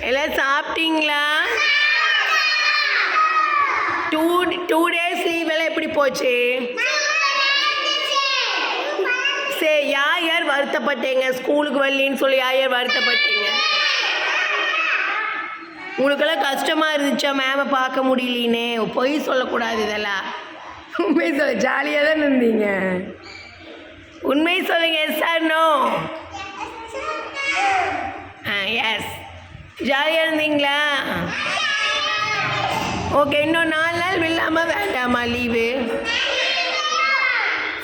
எல்லாம் சாப்பிட்டீங்களா? 2 days leave எல்லாம் எப்படி போச்சு? சரி, யார் வருத்தப்பட்டீங்க? ஸ்கூலுக்கு வரலின்னு சொல்லி யார் வருத்தப்பட்டீங்க? உங்களுக்கெல்லாம் கஷ்டமாக இருந்துச்சா மேமை பார்க்க முடியலின்னு? பொய் சொல்லக்கூடாது, இதெல்லாம் உண்மை சொல்ல. ஜாலியாக தான் இருந்தீங்க. உண்மை சொல்லுங்க. Yes or no? எஸ். ஜாலியாக இருந்தீங்களா? ஓகே, இன்னும் 4 நாள் இல்லாமல் வேண்டாமா லீவு?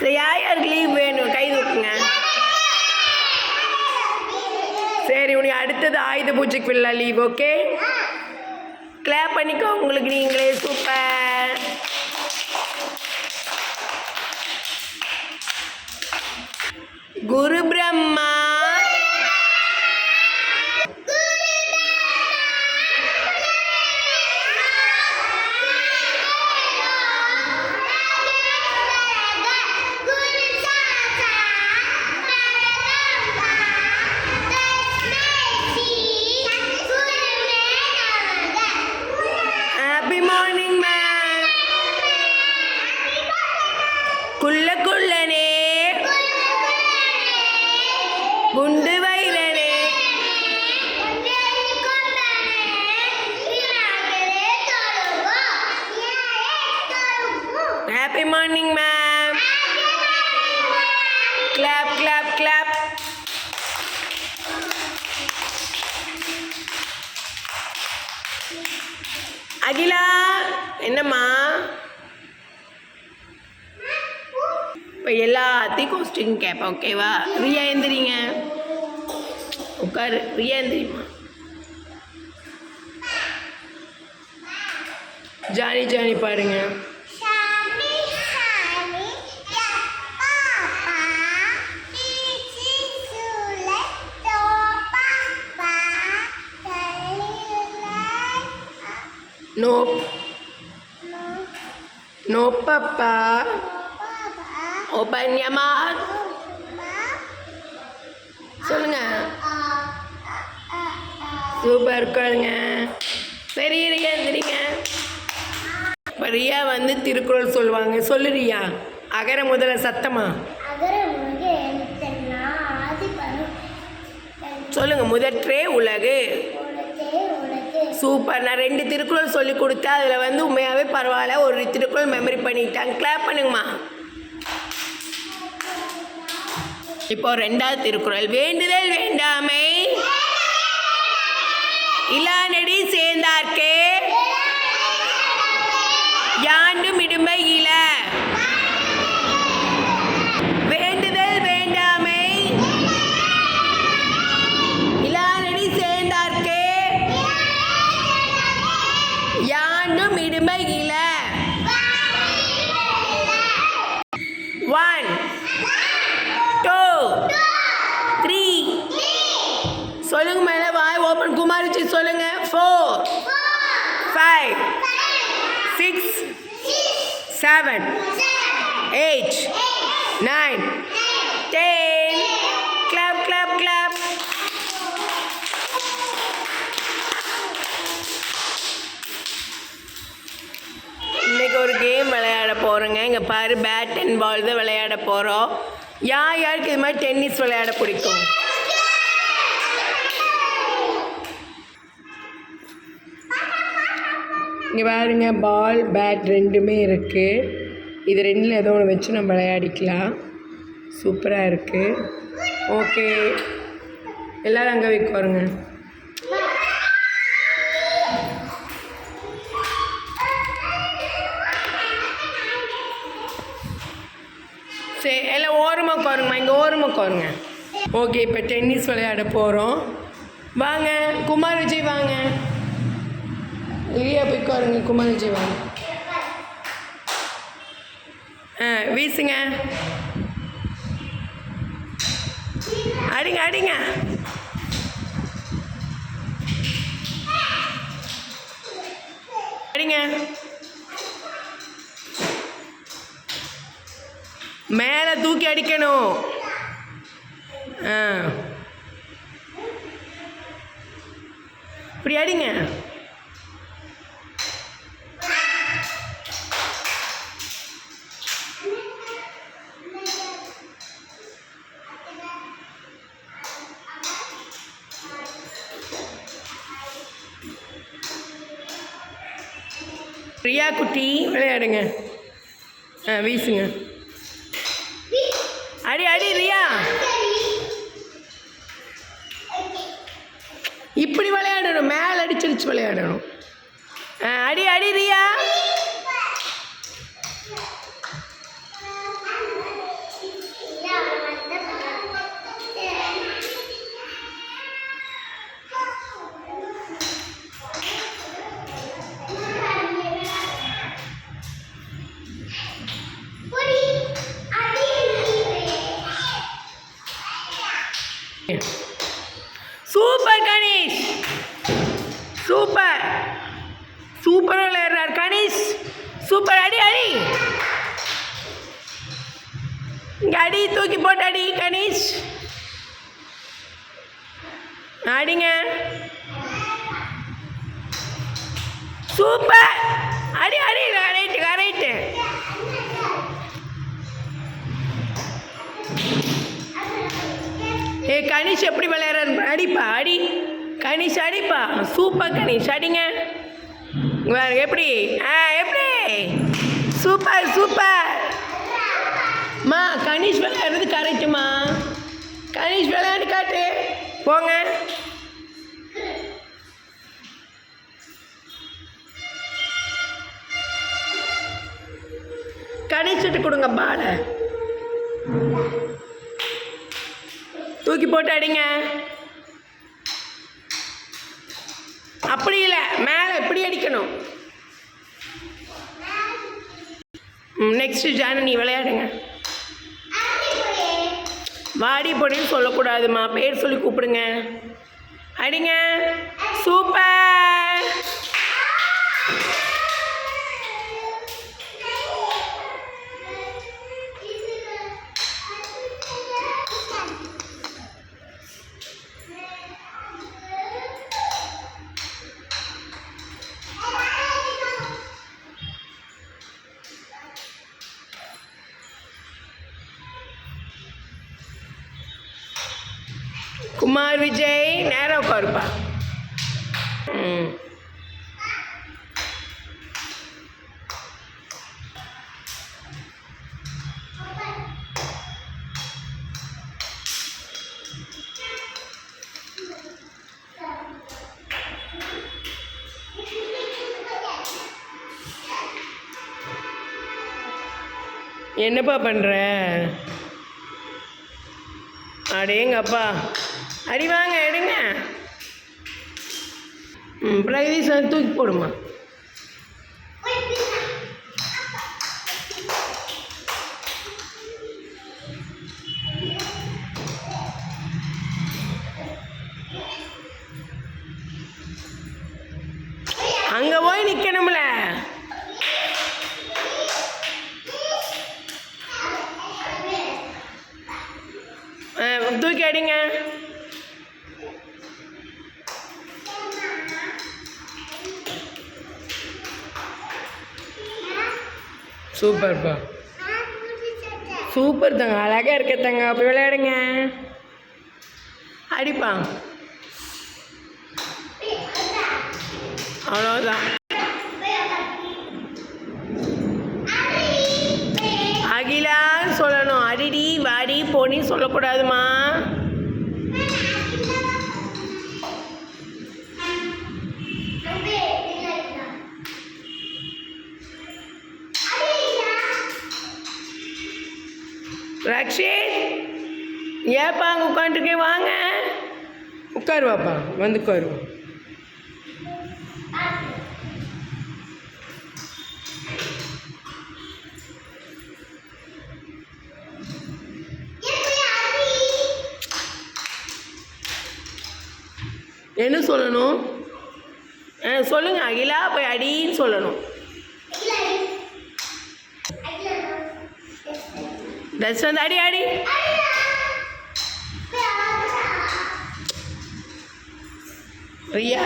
சரி, யாருக்கு லீவ் வேணும்? கை தூக்குங்க. சரி, உனக்கு அடுத்தது ஆயுத பூஜைக்கு விழா லீவ். ஓகே, கிளாப் பண்ணிக்கோ உங்களுக்கு நீங்களே. சூப்பர். குரு பிரம்மா குள்ளனே குண்டு வைரனே happy morning ma'am. Clap clap clap. Akila, என்னம்மா? இப்போ எல்லாத்தையும் கொஸ்டின் கேட்பேன், ஓகேவா? ரியா எந்திரிங்க, உட்காரு. ரியா எந்திரிம்மா. ஜானி பாருங்க. No papa. Open your mouth. சொல்லுங்க. சூப்பர் இருக்காங்க. சரி, ரியா எந்திரிங்க. இப்போ ரியா வந்து திருக்குறள் சொல்லுவாங்க. சொல்லு ரியா. அகர முதல சத்தமா சொல்லுங்க. முதற்றே உலகு. சூப்பர். நான் 2 திருக்குறள் சொல்லி கொடுத்தேன். அதில் வந்து உண்மையாகவே பரவாயில்ல, ஒரு திருக்குறள் மெமரி பண்ணிட்டாங்க. கிளாப் பண்ணுங்கம்மா. இப்போ 2வது திருக்குறள். வேண்டுதல் வேண்டாமை இலானடி சேர்ந்தார்க்கே யாண்டும் இடும்பை இல. வேண்டுதல் வேண்டாமை இலானடி சேர்ந்தார்க்கே யாண்டும் இடும்பை இல. 1 2 3 சொல்லுங்க. மேலே வாய் ஓப்பன். குமாரிச்சி சொல்லுங்க. 4 5 6 7 8 9 10. Clap clap clap. இன்னைக்கு ஒரு கேம் விளையாட போகிறோங்க. இங்கே பாரு, பேட் அண்ட் பால் தான் விளையாட போகிறோம். யாருக்கு இது மாதிரி டென்னிஸ் விளையாட பிடிக்கும்? இங்கே பாருங்க, பால் பேட் ரெண்டுமே இருக்குது. இது 2ல் ஏதோ ஒன்று வச்சு நம்ம விளையாடிக்கலாம். சூப்பராக இருக்குது. ஓகே, எல்லோரும் அங்கே வைக்கோருங்க. சரி, எல்லாம் ஓரமாக உட்காருங்கம்மா. இங்கே ஓரமாக உட்காருங்க. ஓகே, இப்போ டென்னிஸ் விளையாட போகிறோம். வாங்க குமார் விஜய், வாங்க. ரியா போய் உட்காருங்க. குமார் விஜய் வாங்க. வீசுங்க. அடிங்க அடிங்க. அடிங்க. மேலே தூக்கி அடிக்கணும். ஆ இப்படி அடிங்க. பிரியா குட்டி விளையாடுங்க. வீசுங்க. அடி அடி ரியா. இப்படி விளையாடணும், மேலே அடிச்சடிச்சு விளையாடணும். அடி அடி Riya. Super Ganesh, super super விளையாடுறார் கணேஷ், சூப்பர். அடி அடி இங்கே அடி, தூக்கி போட்டு அடி கணேஷ். அடிங்க, சூப்பர். அடி அடி, கரெக்டு கரெக்டு. கணேஷ் எப்படி விளையாடுறாரு அடிப்பா, அடி கணேஷ் அடிப்பா. சூப்பர் கணேஷ், அடிங்க. வேறு எப்படி எப்படி சூப்பர் சூப்பர். மா கணேஷ் விளையாடுறது கரெக்டுமா. கணேஷ் விளையாடு காட்டு போங்க. கணேஷ் விட்டு கொடுங்க பாலை, தூக்கி போட்டு அடிங்க. அப்படி இல்லை, மேலே எப்படி அடிக்கணும். நெக்ஸ்ட் ஜானு நீ விளையாடுங்க. வாடி பொடின்னு சொல்லக்கூடாதுமா, பேர் சொல்லி கூப்பிடுங்க. அடிங்க, சூப்பர். குமார் விஜய் நேரம் உட்காருப்பா. என்னப்பா பண்ணுற? அடேங்கப்பா, அடி வாங்க எடுங்க. பிரகதீஷ் தூக்கி போடுமா. அங்கே போய் நிற்கணும்ல. தூக்கி அடிங்க. சூப்பர்ப்பா, சூப்பர் தாங்க, அழகாக இருக்க தாங்க. அப்போ விளையாடுங்க. அடிப்பா, அவ்வளோதான். அகிலான்னு சொல்லணும், அடிடி வாடி போனின்னு சொல்லக்கூடாதுமா. ரக்ஷித், ஏப்பா அங்கே உட்காந்துருக்கேன், வாங்க உட்காருவாப்பா, வந்து உட்காருவோம். என்ன சொல்லணும்? சொல்லுங்க அகிலா, போய் அடின்னு சொல்லணும். தர்ஷன் அடி அடி. ரியா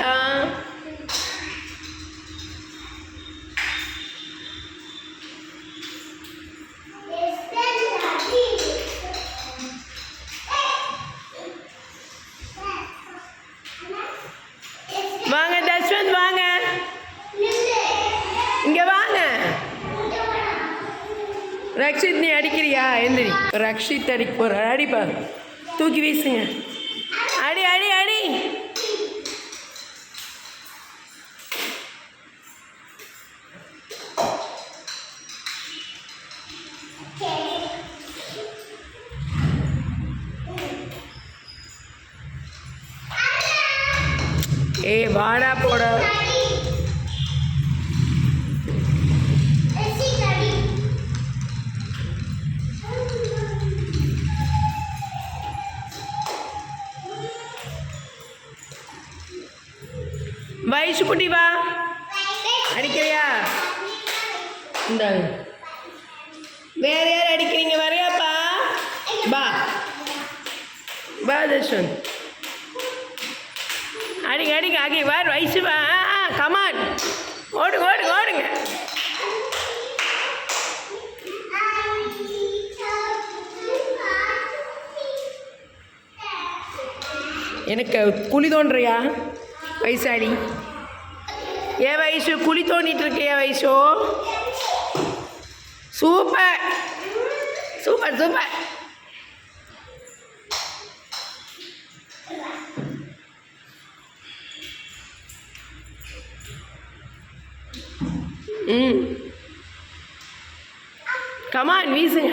வாங்க தஸ்வந்த் வாங்க, இங்க வாங்க. ரக்ஷித் நீ அடிக்கிறியா? எந்திரி. ரக்ஷித் அடிக்க போற. அடிப்பா, தூக்கி வீசுங்க. அடி அடி அடி. ஏய் வாடா போட. வயசு குட்டி வா, அடிக்கிறியா? இந்தாங்க. வேற யார் அடிக்கிறீங்க? வரையாப்பா பா பா தர்ஷன் அடிங்க அடிங்க ஆகி வார் வயசு வா. கமான் ஓடுங்க ஓடுங்க ஓடுங்க. எனக்கு குழி தோன்றியா வயசாடி? ஏன் வயசு குழி தோண்டிட்டு இருக்கியா வயசோ? Super super super. கமான் வீசுங்க.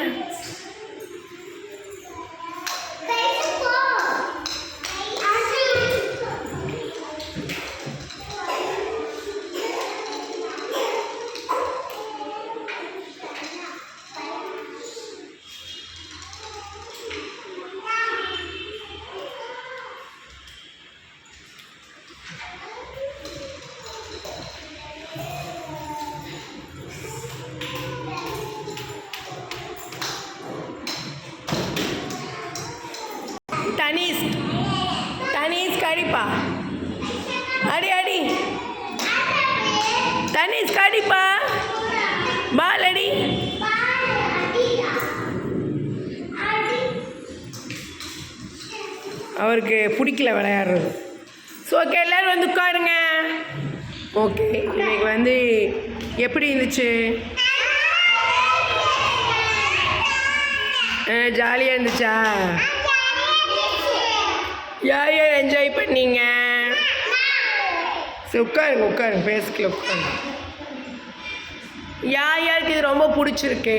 தனீஷ் தனீஷ் கடிப்பா, அடி அடி. தனீஷ் கடிப்பா, பால் அடி. அவருக்கு பிடிக்கல விளையாடுறது. ஸோ ஓகே, எல்லோரும் வந்து உட்காருங்க. ஓகே, இன்னைக்கு வந்து எப்படி இருந்துச்சு? ஜாலியாக இருந்துச்சா? யார் யார் என்ஜாய் பண்ணீங்க? சரி உட்காருங்க உட்காருங்க, பேசிக்கல உட்காருங்க. யார் யாருக்கு இது ரொம்ப பிடிச்சிருக்கு?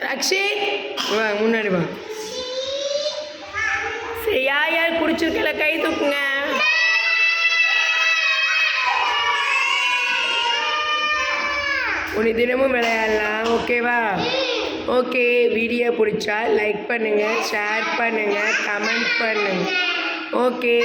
ரக்ஷித் வா முன்னாடி வா. சரி யார் யார் பிடிச்சிருக்கல கை தூக்குங்க. உன்னை தினமும் விளையாடலாம், ஓகேவா? ஓகே, வீடியோ பிடிச்சா லைக் பண்ணுங்கள், ஷேர் பண்ணுங்கள், கமெண்ட் பண்ணுங்கள். ஓகே.